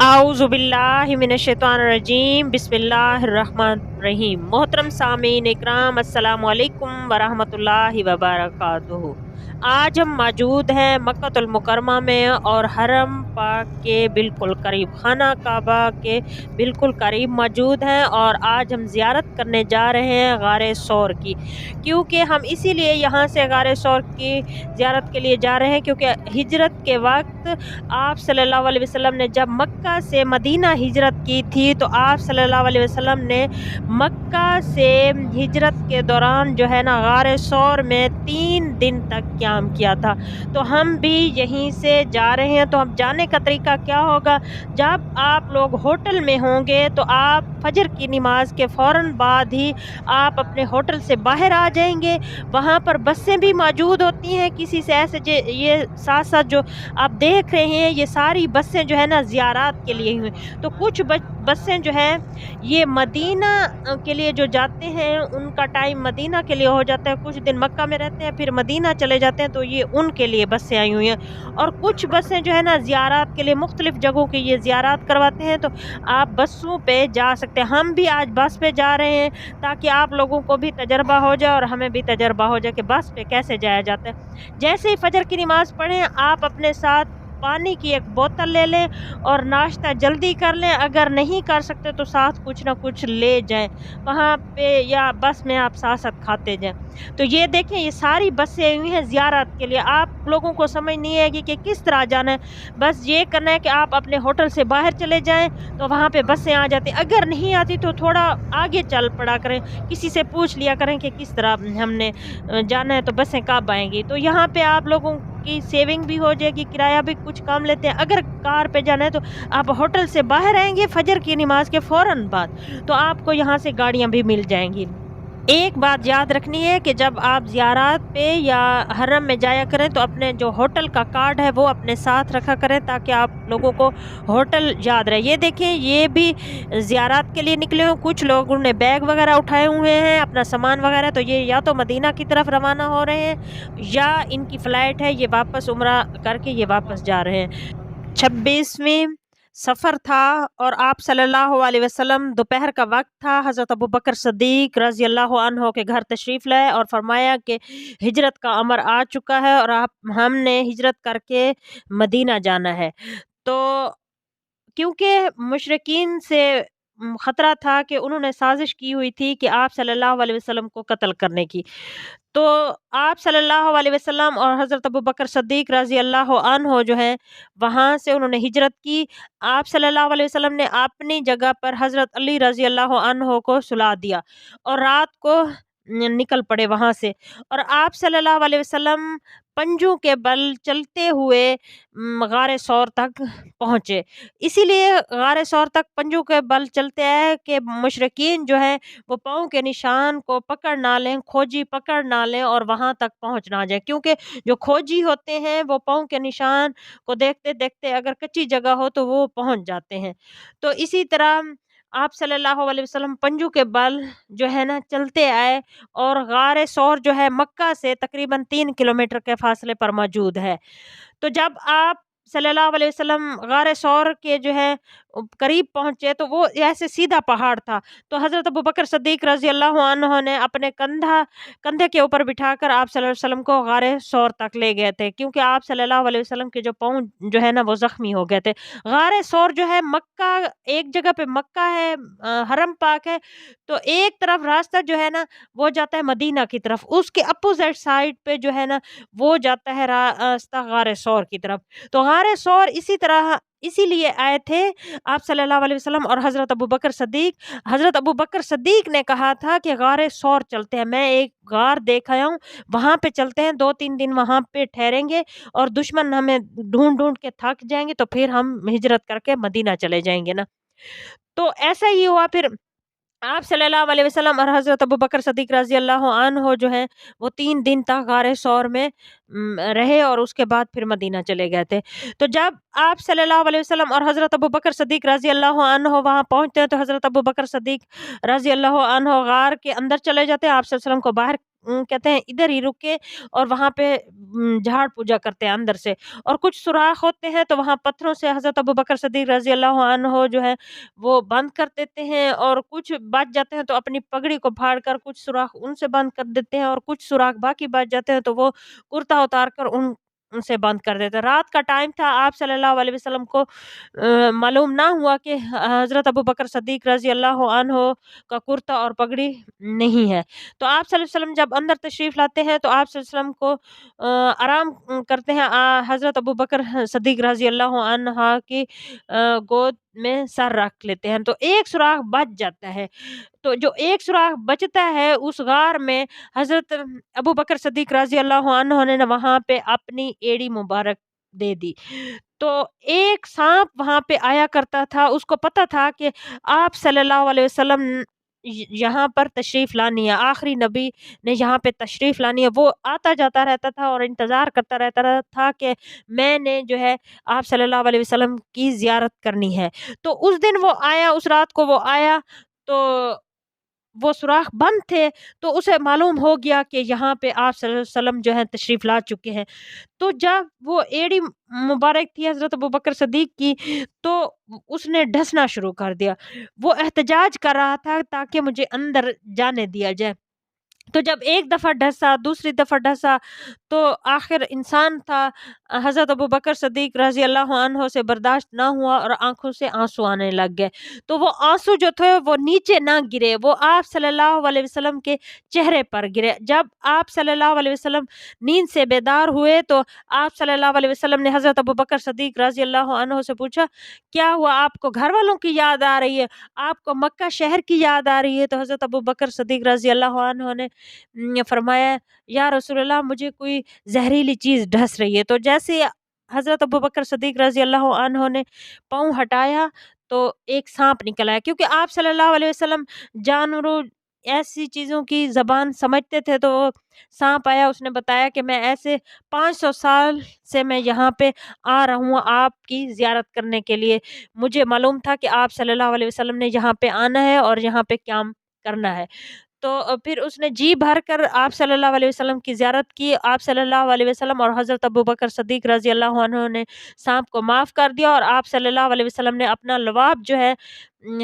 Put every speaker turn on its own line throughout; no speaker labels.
आऊज़ुबिल्लाहिमिनश्शैतानिर्रजीम बिस्मिल्लाहिर्रहमानिर्रहीम। मोहतरम सामीन इकराम, अस्सलामु अलैकुम वरहमतुल्लाहि वबरकातुहू। आज हम मौजूद हैं मक्कतुल मुकरमा में और हरम पाक के बिल्कुल करीब, खाना काबा के बिल्कुल करीब मौजूद हैं, और आज हम ज़ियारत करने जा रहे हैं गारे सौर की। क्योंकि हम इसीलिए यहाँ से गारे सौर की ज़ियारत के लिए जा रहे हैं क्योंकि हिजरत के वक्त आप सल्लल्लाहु अलैहि वसल्लम ने जब मक्का से मदीना हिजरत की थी, तो आप सल्लल्लाहु अलैहि वसल्लम ने मक्का से हिजरत के दौरान जो है ना गारे सौर में 3 दिन तक क़याम किया था। तो हम भी यहीं से जा रहे हैं। तो हम जाने का तरीका क्या होगा, जब आप लोग होटल में होंगे तो आप फजर की नमाज के फ़ौरन बाद ही आप अपने होटल से बाहर आ जाएंगे। वहाँ पर बसें भी मौजूद होती हैं किसी से ऐसे ये साथ साथ जो आप देख रहे हैं ये सारी बसें जो है ना ज़ियारत के लिए हुई। तो कुछ बसें जो हैं ये मदीना के लिए जो जाते हैं उनका टाइम मदीना के लिए हो जाता है, कुछ दिन मक्का में रहते हैं फिर मदीना चले जाते हैं, तो ये उनके लिए बसें आई हुई हैं। और कुछ बसें जो है ना ज़ियारत के लिए मुख्तलिफ़ जगहों की ये ज़ियारत करवाते हैं, तो आप बसों पे जा सकते हैं। हम भी आज बस पे जा रहे हैं ताकि आप लोगों को भी तजर्बा हो जाए और हमें भी तजर्बा हो जाए कि बस पे कैसे जाया जाता है। जैसे ही फजर की नमाज़ पढ़ें, आप अपने साथ पानी की एक बोतल ले लें और नाश्ता जल्दी कर लें। अगर नहीं कर सकते तो साथ कुछ ना कुछ ले जाएं वहाँ पे, या बस में आप साथ साथ खाते जाएं। तो ये देखें ये सारी बसें आई हुई हैं ज़ियारत के लिए। आप लोगों को समझ नहीं आएगी कि किस तरह जाना है, बस ये करना है कि आप अपने होटल से बाहर चले जाएं तो वहाँ पे बसें आ जाती। अगर नहीं आती तो थोड़ा आगे चल पड़ा करें, किसी से पूछ लिया करें कि किस तरह हमने जाना है, तो बसें कब आएंगी। तो यहाँ पे आप लोगों की सेविंग भी हो जाएगी, किराया भी कुछ कम लेते हैं। अगर कार पे जाना है तो आप होटल से बाहर आएंगे फजर की नमाज के फ़ौरन बाद, तो आपको यहाँ से गाड़ियाँ भी मिल जाएंगी। एक बात याद रखनी है कि जब आप ज़ियारत पे या हरम में जाया करें तो अपने जो होटल का कार्ड है वो अपने साथ रखा करें ताकि आप लोगों को होटल याद रहे। ये देखें ये भी ज़ियारत के लिए निकले हों, कुछ लोगों ने बैग वगैरह उठाए हुए हैं अपना सामान वगैरह, तो ये या तो मदीना की तरफ रवाना हो रहे हैं या इनकी फ़्लाइट है, ये वापस उम्रा करके ये वापस जा रहे हैं। 26वीं सफ़र था और आप सल्लल्लाहु अलैहि वसल्लम दोपहर का वक्त था। हज़रत अबू बकर सिद्दीक़ रज़ी अल्लाह अन्हो के घर तशरीफ़ लाए और फरमाया कि हिजरत का अमर आ चुका है और हमने हिजरत करके मदीना जाना है। तो क्योंकि मुशरिकीन से ख़तरा था कि उन्होंने साजिश की हुई थी कि आप सल्लल्लाहु अलैहि वसल्लम को कत्ल करने की। तो आप सल्लल्लाहु अलैहि वसल्लम और हज़रत अबू बकर सिद्दीक़ रज़ी अल्लाह अन्हो जो हैं वहाँ से उन्होंने हिजरत की। आप सल्लल्लाहु अलैहि वसल्लम ने अपनी जगह पर हज़रत अली रज़ी अल्लाह अन्हो को सुला दिया और रात को निकल पड़े वहाँ से। और आप सल्लल्लाहु अलैहि वसल्लम पंजों के बल चलते हुए गारे सौर तक पहुँचे। इसीलिए गारे सौर तक पंजों के बल चलते हैं कि मुशरिकीन जो हैं वो पाँव के निशान को पकड़ ना लें, खोजी पकड़ ना लें और वहाँ तक पहुँच ना जाए, क्योंकि जो खोजी होते हैं वो पाँव के निशान को देखते देखते अगर कच्ची जगह हो तो वो पहुँच जाते हैं। तो इसी तरह आप सल्लल्लाहु अलैहि वसल्लम पंजों के बल जो है ना चलते आए और गारे सौर जो है मक्का से तकरीबन 3 किलोमीटर के फासले पर मौजूद है। तो जब आप सल्लल्लाहु अलैहि वसल्लम गारे सौर के जो है करीब पहुँचे तो वो ऐसे सीधा पहाड़ था। तो हज़रत अबू बकर सिद्दीक़ रज़ी अल्लाह अन्हु ने अपने कंधे के ऊपर बिठाकर आप सल्लल्लाहु अलैहि वसल्लम को गारे सौर तक ले गए थे, क्योंकि आप सल्लल्लाहु अलैहि वसल्लम के जो पाँव जो है ना वो ज़ख्मी हो गए थे। गारे सौर जो है मक्का, एक जगह पे मक्का है, हरम पाक है, तो एक तरफ रास्ता जो है ना वो जाता है मदीना की तरफ, उसके अपोज़िट साइड पे जो है ना वो जाता है रास्ता गारे सौर की तरफ। तो गारे सौर इसीलिए आए थे आप सल्लल्लाहु अलैहि वसल्लम और हज़रत अबू बकर सिद्दीक़। हज़रत अबू बकर सिद्दीक़ ने कहा था कि गारे सौर चलते हैं, मैं एक गार देख आया हूँ, वहाँ पे चलते हैं, 2-3 दिन वहाँ पे ठहरेंगे और दुश्मन हमें ढूँढ-ढूँढ के थक जाएँगे तो फिर हम हिजरत करके मदीना चले जाएँगे ना। तो ऐसा ही हुआ। फिर आप सल्लल्लाहु अलैहि वसल्लम और हज़रत अबू बकर सिद्दीक़ रज़ी अल्लाह अन्हो जो हैं वो 3 दिन तक गारे सौर में रहे और उसके बाद फिर मदीना चले गए थे। तो जब आप सल्लल्लाहु अलैहि वसल्लम और हज़रत अबू बकर सिद्दीक़ रज़ी अल्लाह अन्हो वहाँ पहुँचते हैं तो हज़रत अबू बकर सिद्दीक़ रज़ी अल्लाह अन्हो गार के अंदर चले जाते हैं, आप सल्लल्लाहु अलैहि वसल्लम को बाहर कहते हैं इधर ही रुके और वहाँ पे झाड़ पूजा करते हैं अंदर से, और कुछ सुराख होते हैं तो वहाँ पत्थरों से हज़रत अबू बकर सिद्दीक़ रज़ी अल्लाह अन्हो जो है वो बंद कर देते हैं, और कुछ बच जाते हैं तो अपनी पगड़ी को फाड़ कर कुछ सुराख उनसे बंद कर देते हैं, और कुछ सुराख बाकी बच जाते हैं तो वो कुर्ता उतार कर उनसे बंद कर देते हैं। रात का टाइम था, आप सल्लल्लाहु अलैहि वसल्लम को मालूम ना हुआ कि हज़रत अबू बकर सिद्दीक़ रज़ी अल्लाह अन्हो का कुर्ता और पगड़ी नहीं है। तो आप सल्लल्लाहु अलैहि वसल्लम जब अंदर तशरीफ़ लाते हैं तो आप सल्लल्लाहु अलैहि वसल्लम को आराम करते हैं, हज़रत अबू बकर सिद्दीक़ रज़ी अल्लाह अन्हा की गोद में सर रख लेते हैं, तो एक सुराख बच जाता है। तो जो एक सुराख बचता है उस गार में हज़रत अबू बकर सिद्दीक़ रज़ी अल्लाह अन्हो ने ना वहाँ पे अपनी एड़ी मुबारक दे दी। तो एक साँप वहाँ पे आया करता था, उसको पता था कि आप सल्लल्लाहु अलैहि वसल्लम यहाँ पर तशरीफ़ लानी है, आखिरी नबी ने यहाँ पे तशरीफ़ लानी है। वो आता-जाता रहता था और इंतज़ार करता रहता था कि मैंने जो है आप सल्लल्लाहु अलैहि वसल्लम की ज़ियारत करनी है। तो उस दिन वो आया, उस रात को वो आया, तो वो सुराख बंद थे, तो उसे मालूम हो गया कि यहाँ पे आप सल्लल्लाहु अलैहि वसल्लम जो है तशरीफ़ ला चुके हैं। तो जब वो एड़ी मुबारक थी हज़रत अबू बकर सिद्दीक़ की, तो उसने डसना शुरू कर दिया। वो एहतजाज कर रहा था ताकि मुझे अंदर जाने दिया जाए। तो जब एक दफ़ा डसा, दूसरी दफ़ा डसा, तो आखिर इंसान था, हज़रत अबू बकर सिद्दीक़ रज़ी अल्लाह अन्हो से बर्दाश्त ना हुआ और आँखों से आँसू आने लग गए। तो वो आँसू जो थे वो नीचे ना गिरे, वो आप सल्लल्लाहु अलैहि वसल्लम के चेहरे पर गिरे। जब आप सल्लल्लाहु अलैहि वसल्लम नींद से बेदार हुए तो आप सल्लल्लाहु अलैहि वसल्लम ने हज़रत अबू बकर सिद्दीक़ रज़ी अल्लाह अन्हो से पूछा, क्या हुआ, आपको घरवालों की याद आ रही है? आपको मक्का शहर की याद आ रही है? तो हज़रत अबू बकर सिद्दीक़ रज़ी अल्लाह अन्हो ने फरमाया, या रसूलल्लाह मुझे कोई ज़हरीली चीज़ ढस रही है। तो जैसे हज़रत अबू बकर सिद्दीक़ रज़ी अल्लाह अन्हो ने पाँव हटाया तो एक साँप निकल आया, क्योंकि आप सल्लल्लाहु अलैहि वसल्लम जानवरों ऐसी चीज़ों की ज़बान समझते थे। तो वो साँप आया, उसने बताया कि मैं ऐसे 500 साल से मैं यहाँ पे आ रहा हूँ आपकी ज़ियारत करने के लिए। मुझे मालूम था कि आप सल्लल्लाहु अलैहि वसल्लम ने यहाँ पे आना है और यहाँ पे क़याम करना है। तो फिर उसने जी भर कर आप सल्लल्लाहु अलैहि वसल्लम की ज़ियारत की। आप सल्लल्लाहु अलैहि वसल्लम और हज़रत अबू बकर सिद्दीक़ रज़ी अल्लाह अन्हु ने साँप को माफ़ कर दिया, और आप सल्लल्लाहु अलैहि वसल्लम ने अपना लवाब जो है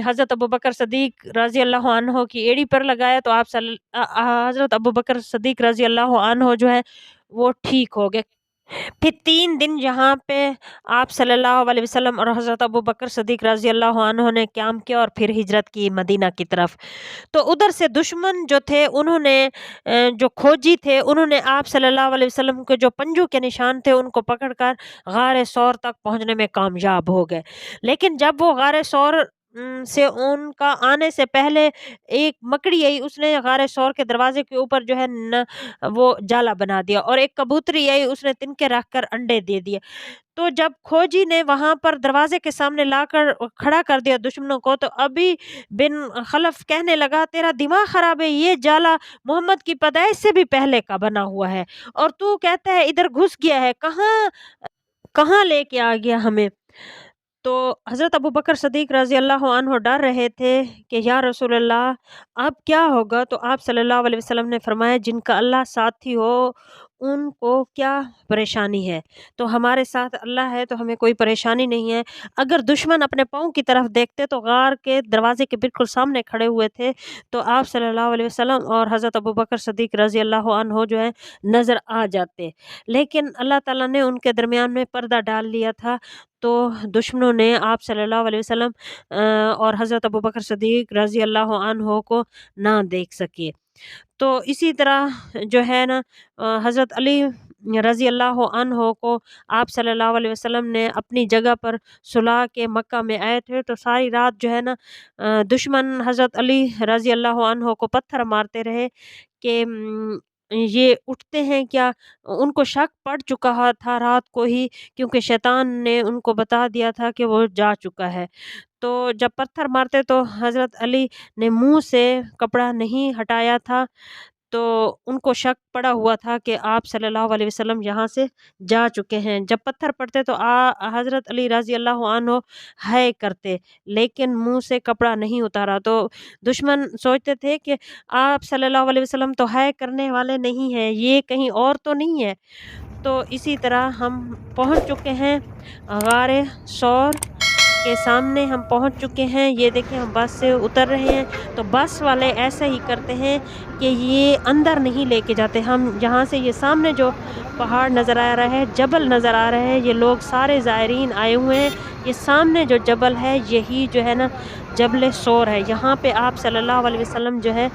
हज़रत अबू बकर सिद्दीक़ रज़ी अल्लाह अन्हु की एड़ी पर लगाया, तो हज़रत अबू बकर सिद्दीक़ रज़ी अल्लाह अन्हु जो है वो ठीक हो गए। फिर 3 दिन जहाँ पे आप सल्लल्लाहु अलैहि वसल्लम और हज़रत अबू बकर सिद्दीक़ रज़ी अल्लाह अन्हु ने क़याम किया और फिर हिजरत की मदीना की तरफ। तो उधर से दुश्मन जो थे उन्होंने जो खोजी थे उन्होंने आप सल्लल्लाहु अलैहि वसल्लम के जो पंजों के निशान थे उनको पकड़कर गारे सौर तक पहुँचने में कामयाब हो गए। लेकिन जब वो गारे सौर से उनका आने से पहले एक मकड़ी आई, उसने गारे सौर के दरवाजे के ऊपर जो है न वो जाला बना दिया, और एक कबूतरी आई, उसने तिनके रखकर अंडे दे दिए। तो जब खोजी ने वहाँ पर दरवाजे के सामने लाकर खड़ा कर दिया दुश्मनों को, तो अभी बिन खलफ कहने लगा, तेरा दिमाग खराब है, ये जाला मोहम्मद की पैदाइश से भी पहले का बना हुआ है, और तू कहता है इधर घुस गया है, कहाँ कहाँ लेके आ गया हमें। तो हज़रत अबू बकर सिद्दीक़ रज़ी अल्लाह अन्हु डर रहे थे कि या रसूल अल्लाह अब क्या होगा? तो आप सल्लल्लाहु अलैहि वसल्लम ने फरमाया, जिनका अल्लाह साथी हो उनको क्या परेशानी है? तो हमारे साथ अल्लाह है तो हमें कोई परेशानी नहीं है। अगर दुश्मन अपने पाँव की तरफ देखते तो गार के दरवाज़े के बिल्कुल सामने खड़े हुए थे, तो आप सल्लल्लाहु अलैहि वसल्लम और हज़रत अबू बकर सिद्दीक़ रज़ी अल्लाह अन्हु जो है नज़र आ जाते। लेकिन अल्लाह ताला ने उनके दरमियान में पर्दा डाल लिया था, तो दुश्मनों ने आप सल्लल्लाहु अलैहि वसल्लम और हज़रत अबू बकर सिद्दीक़ रज़ी अल्लाह अन्हु को ना देख सके। तो इसी तरह जो है ना हज़रत अली रज़ी अल्लाह अन्हु को आप सल्लल्लाहु अलैहि वसल्लम ने अपनी जगह पर सुला के मक्का में आए थे, तो सारी रात जो है ना दुश्मन हज़रत अली रज़ी अल्लाह अन्हु को पत्थर मारते रहे कि ये उठते हैं क्या? उनको शक पड़ चुका था रात को ही, क्योंकि शैतान ने उनको बता दिया था कि वो जा चुका है। तो जब पत्थर मारते तो हज़रत अली ने मुँह से कपड़ा नहीं हटाया था, तो उनको शक पड़ा हुआ था कि आप सल्लल्लाहु अलैहि वसल्लम यहाँ से जा चुके हैं। जब पत्थर पड़ते तो हज़रत अली रज़ी अल्लाह अन्हु हाय करते, लेकिन मुँह से कपड़ा नहीं उतारा। तो दुश्मन सोचते थे कि आप सल्लल्लाहु अलैहि वसल्लम तो हाय करने वाले नहीं हैं, ये कहीं और तो नहीं है। तो इसी तरह हम पहुँच चुके हैं गारे सौर के सामने हम पहुंच चुके हैं। ये देखिए हम बस से उतर रहे हैं। तो बस वाले ऐसे ही करते हैं कि ये अंदर नहीं लेके जाते। हम यहाँ से ये सामने जो पहाड़ नज़र आ रहा है, जबल नज़र आ रहा है, ये लोग सारे ज़ायरीन आए हुए हैं। ये सामने जो जबल है यही जो है ना जबल सौर है। यहाँ पे आप सल्लल्लाहु अलैहि वसल्लम जो है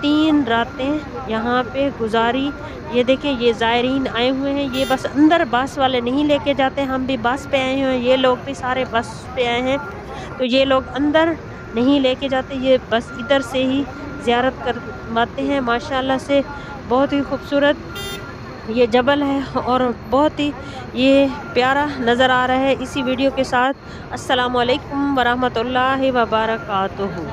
3 रातें यहाँ पे गुजारी। ये देखें ये ज़ायरीन आए हुए हैं। ये बस अंदर बस वाले नहीं लेके जाते, हम भी बस पे आए हैं, ये लोग भी सारे बस पे आए हैं। तो ये लोग अंदर नहीं लेके जाते, ये बस इधर से ही ज़ियारत करवाते हैं। माशाल्लाह से बहुत ही खूबसूरत ये जबल है और बहुत ही ये प्यारा नज़र आ रहा है। इसी वीडियो के साथ अस्सलामु अलैकुम वरहमतुल्लाहि वबरकातुहू।